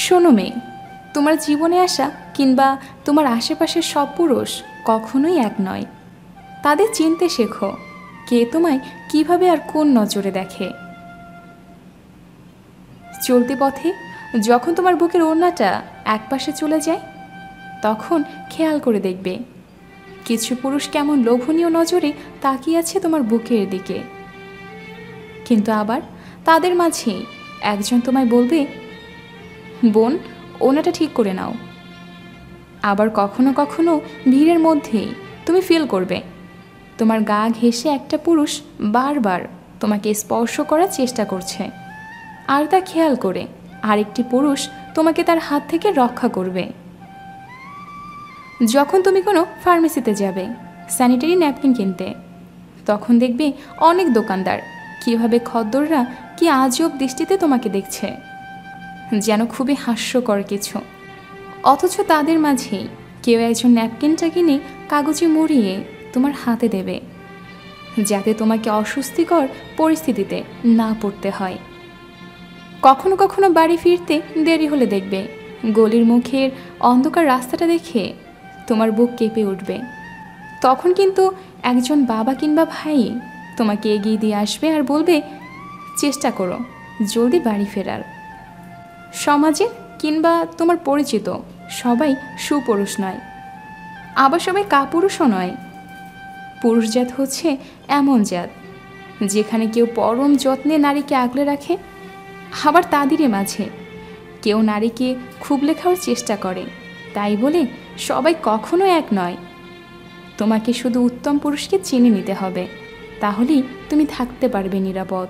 শোনো মেয়ে, তোমার জীবনে আসা কিংবা তোমার আশেপাশের সব পুরুষ কখনোই এক নয়। তাদের চিনতে শেখো কে তোমায় কিভাবে আর কোন নজরে দেখে। চলতি পথে যখন তোমার বুকের ওড়নাটা একপাশে চলে যায়, তখন খেয়াল করে দেখবে কিছু পুরুষ কেমন লোভনীয় নজরে তাকিয়ে আছে তোমার বুকের দিকে। কিন্তু আবার তাদের মাঝেই একজন তোমায় বলবে, বোন, ওনাটা ঠিক করে নাও। আবার কখনো কখনো ভিড়ের মধ্যেই তুমি ফিল করবে তোমার গা ঘেঁষে একটা পুরুষ বারবার তোমাকে স্পর্শ করার চেষ্টা করছে, আর তা খেয়াল করে আরেকটি পুরুষ তোমাকে তার হাত থেকে রক্ষা করবে। যখন তুমি কোনো ফার্মেসিতে যাবে স্যানিটারি ন্যাপকিন কিনতে, তখন দেখবে অনেক দোকানদার কিভাবে খদ্দররা কি আজব দৃষ্টিতে তোমাকে দেখছে, যেন খুবই হাস্যকর কিছু। অথচ তাদের মাঝেই কেউ একজন ন্যাপকিনটা কিনে কাগজে মুড়িয়ে তোমার হাতে দেবে, যাতে তোমাকে অস্বস্তিকর পরিস্থিতিতে না পড়তে হয়। কখনো কখনো বাড়ি ফিরতে দেরি হলে দেখবে গলির মুখের অন্ধকার রাস্তাটা দেখে তোমার বুক কেঁপে উঠবে। তখন কিন্তু একজন বাবা কিংবা ভাই তোমাকে এগিয়ে দিয়ে আসবে আর বলবে, চেষ্টা করো জলদি বাড়ি ফেরার। সমাজে কিংবা তোমার পরিচিত সবাই সুপুরুষ নয়, আবার সবাই কাপুরুষও নয়। পুরুষ জাত হচ্ছে এমন জাত যেখানে কেউ পরম যত্নে নারীকে আগলে রাখে, আবার তাদেরই মাঝে কেউ নারীকে খুবলে খাওয়ার চেষ্টা করে। তাই বলে সবাই কখনো এক নয়। তোমাকে শুধু উত্তম পুরুষকে চিনে নিতে হবে, তাহলেই তুমি থাকতে পারবে নিরাপদ।